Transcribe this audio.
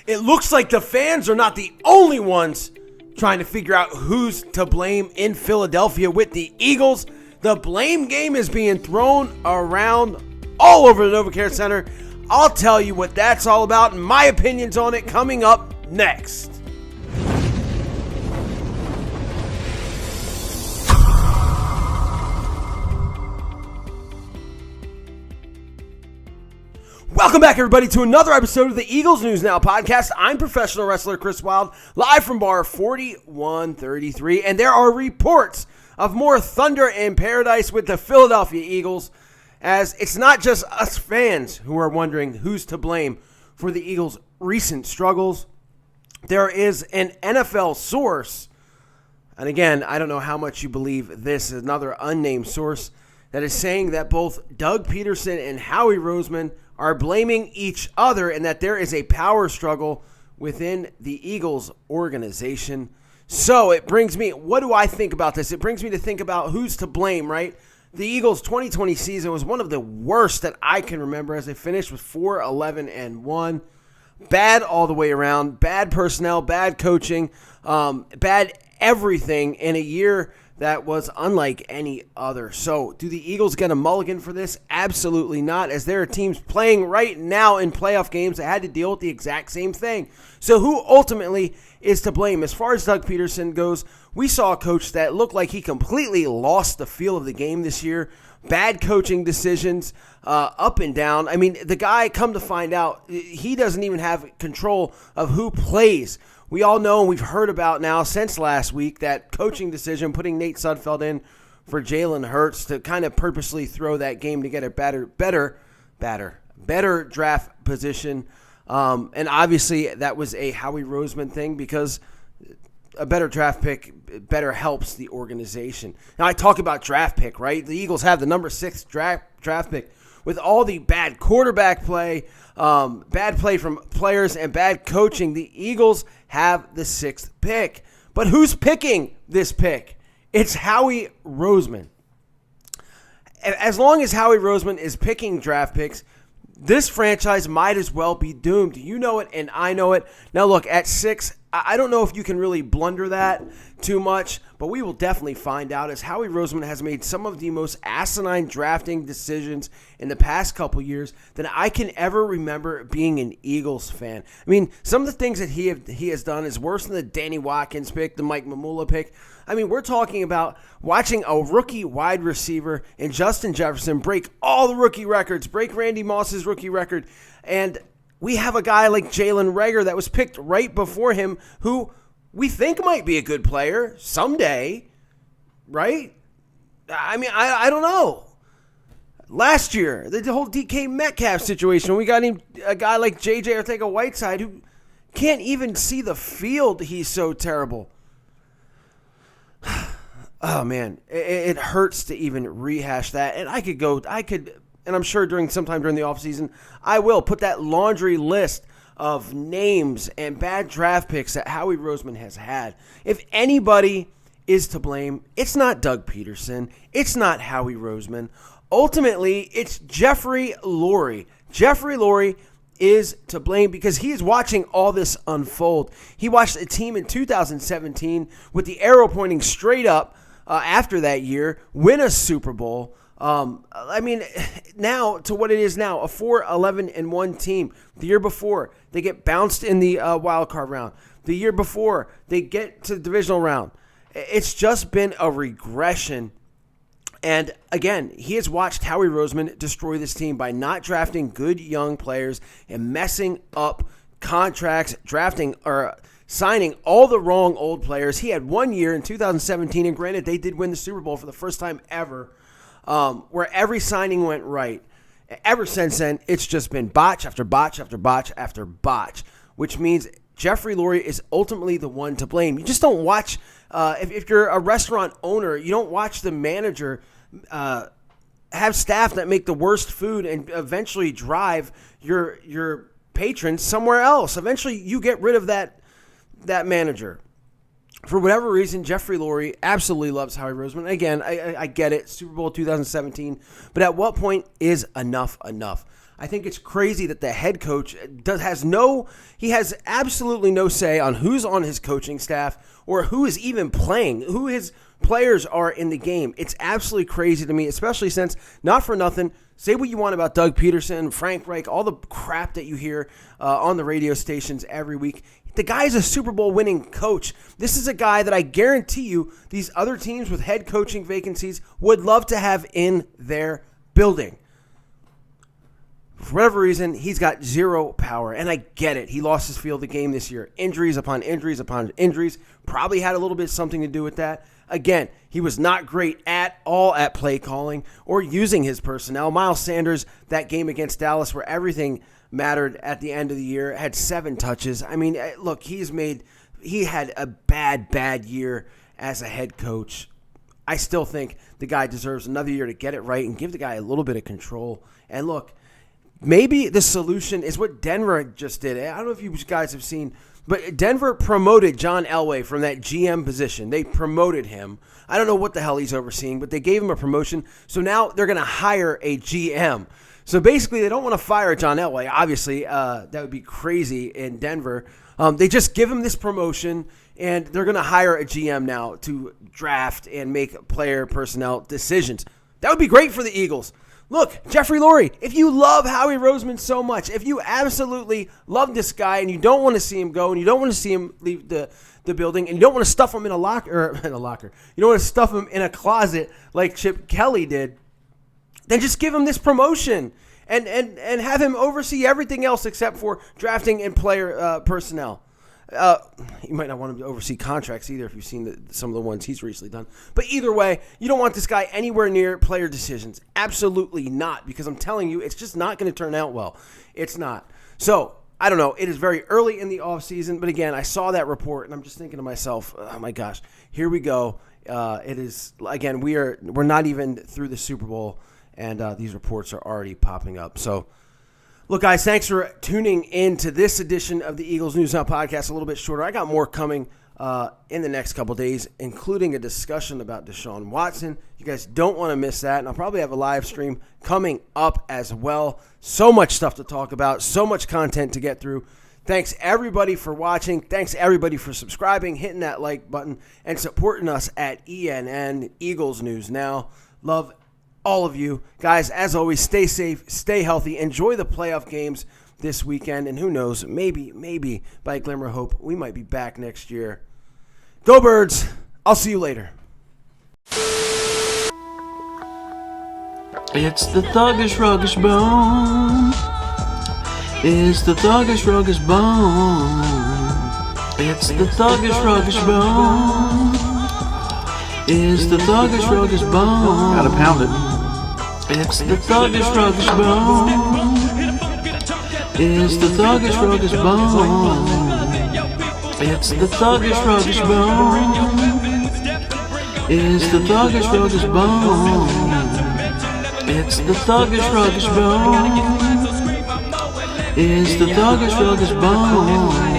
It looks like the fans are not the only ones trying to figure out who's to blame in Philadelphia with the Eagles. The blame game is being thrown around all over the NovaCare Center. I'll tell you what that's all about and my opinions on it coming up next. Welcome back, everybody, to another episode of the Eagles News Now podcast. I'm professional wrestler Chris Wilde, live from bar 4133, and there are reports of more thunder in paradise with the Philadelphia Eagles, as it's not just us fans who are wondering who's to blame for the Eagles' recent struggles. There is an NFL source, and again, I don't know how much you believe this, another unnamed source, that is saying that both Doug Pederson and Howie Roseman are blaming each other and that there is a power struggle within the Eagles organization. So it brings me, what do I think about this? It brings me to think about who's to blame, right? The Eagles' 2020 season was one of the worst that I can remember, as they finished with 4-11-1. Bad all the way around, bad personnel, bad coaching, bad everything in a year that was unlike any other. So, do the Eagles get a mulligan for this? Absolutely not, as there are teams playing right now in playoff games that had to deal with the exact same thing. So, who ultimately is to blame? As far as Doug Pederson goes, we saw a coach that looked like he completely lost the feel of the game this year. Bad coaching decisions, up and down. I mean, the guy, come to find out, he doesn't even have control of who plays. We all know, and we've heard about now since last week, that coaching decision, putting Nate Sudfeld in for Jalen Hurts to kind of purposely throw that game to get a better draft position. And obviously that was a Howie Roseman thing, because a better draft pick better helps the organization. Now, I talk about draft pick, right? The Eagles have the number 6 draft pick. With all the bad quarterback play, bad play from players, and bad coaching, the Eagles have the 6th pick. But who's picking this pick? It's Howie Roseman. As long as Howie Roseman is picking draft picks, this franchise might as well be doomed. You know it, and I know it. Now, look, at 6, I don't know if you can really blunder that too much, but we will definitely find out, as Howie Roseman has made some of the most asinine drafting decisions in the past couple years that I can ever remember being an Eagles fan. I mean, some of the things that he has done is worse than the Danny Watkins pick, the Mike Mamula pick. I mean, we're talking about watching a rookie wide receiver in Justin Jefferson break all the rookie records, break Randy Moss's rookie record, and we have a guy like Jalen Reagor that was picked right before him, who we think might be a good player someday, right? I mean, I don't know. Last year, the whole DK Metcalf situation, we got him a guy like J.J. Arcega-Whiteside who can't even see the field. He's so terrible. Oh, man, it hurts to even rehash that. And I could, and I'm sure sometime during the offseason, I will put that laundry list of names and bad draft picks that Howie Roseman has had. If anybody is to blame, it's not Doug Pederson. It's not Howie Roseman. Ultimately, it's Jeffrey Lurie. Jeffrey Lurie is to blame because he is watching all this unfold. He watched a team in 2017 with the arrow pointing straight up after that year win a Super Bowl. I mean, now to what it is now, a 4-11-1 team. The year before, they get bounced in the wild card round. The year before, they get to the divisional round. It's just been a regression. And again, he has watched Howie Roseman destroy this team by not drafting good young players and messing up contracts, drafting or signing all the wrong old players. He had 1 year in 2017, and granted, they did win the Super Bowl for the first time ever, where every signing went right. Ever since then, it's just been botch after botch after botch after botch, which means Jeffrey Lurie is ultimately the one to blame. You just don't watch, if you're a restaurant owner, you don't watch the manager have staff that make the worst food and eventually drive your patrons somewhere else. Eventually, you get rid of that manager. For whatever reason, Jeffrey Lurie absolutely loves Howie Roseman. Again, I get it, Super Bowl 2017, but at what point is enough enough? I think it's crazy that the head coach he has absolutely no say on who's on his coaching staff or who is even playing, who his players are in the game. It's absolutely crazy to me, especially since, not for nothing, say what you want about Doug Pederson, Frank Reich, all the crap that you hear on the radio stations every week. The guy is a Super Bowl winning coach. This is a guy that I guarantee you these other teams with head coaching vacancies would love to have in their building. For whatever reason, he's got zero power, and I get it. He lost his field of game this year. Injuries upon injuries upon injuries probably had a little bit something to do with that. Again, he was not great at all at play calling or using his personnel. Miles Sanders, that game against Dallas where everything mattered at the end of the year, had 7 touches. I mean, look, he had a bad year as a head coach. I still think the guy deserves another year to get it right and give the guy a little bit of control. And look, maybe the solution is what Denver just did. I don't know if you guys have seen, but Denver promoted John Elway from that GM position. They promoted him. I don't know what the hell he's overseeing, but they gave him a promotion. So now they're going to hire a GM. So basically, they don't want to fire John Elway. Obviously, that would be crazy in Denver. They just give him this promotion, and they're going to hire a GM now to draft and make player personnel decisions. That would be great for the Eagles. Look, Jeffrey Lurie, if you love Howie Roseman so much, if you absolutely love this guy and you don't want to see him go and you don't want to see him leave the building and you don't want to stuff him in a locker, you don't want to stuff him in a closet like Chip Kelly did, then just give him this promotion and have him oversee everything else except for drafting and player personnel. You might not want him to oversee contracts either if you've seen some of the ones he's recently done. But either way, you don't want this guy anywhere near player decisions. Absolutely not, because I'm telling you, it's just not going to turn out well. It's not. So, I don't know. It is very early in the offseason, but again, I saw that report, and I'm just thinking to myself, oh my gosh, here we go. It is, again, we're not even through the Super Bowl, and these reports are already popping up. So, look, guys, thanks for tuning in to this edition of the Eagles News Now podcast. A little bit shorter. I got more coming in the next couple days, including a discussion about Deshaun Watson. You guys don't want to miss that, and I'll probably have a live stream coming up as well. So much stuff to talk about, so much content to get through. Thanks, everybody, for watching. Thanks, everybody, for subscribing, hitting that like button, and supporting us at ENN, Eagles News Now. Love all of you. Guys, as always, stay safe, stay healthy, enjoy the playoff games this weekend, and who knows, maybe by a glimmer of hope, we might be back next year. Go Birds! I'll see you later. It's the Thuggish Ruggish Bone. It's the Thuggish Ruggish Bone. It's the Thuggish Ruggish Bone. It's the Thuggish Ruggish Bone. Gotta pound it. It's the Thuggish Ruggish Bone. It's the Thuggish Ruggish Bone. It's the Thuggish Ruggish Bone. It's the Thuggish Ruggish Bone. It's the Thuggish Ruggish Bone. It's the Thuggish Ruggish Bone.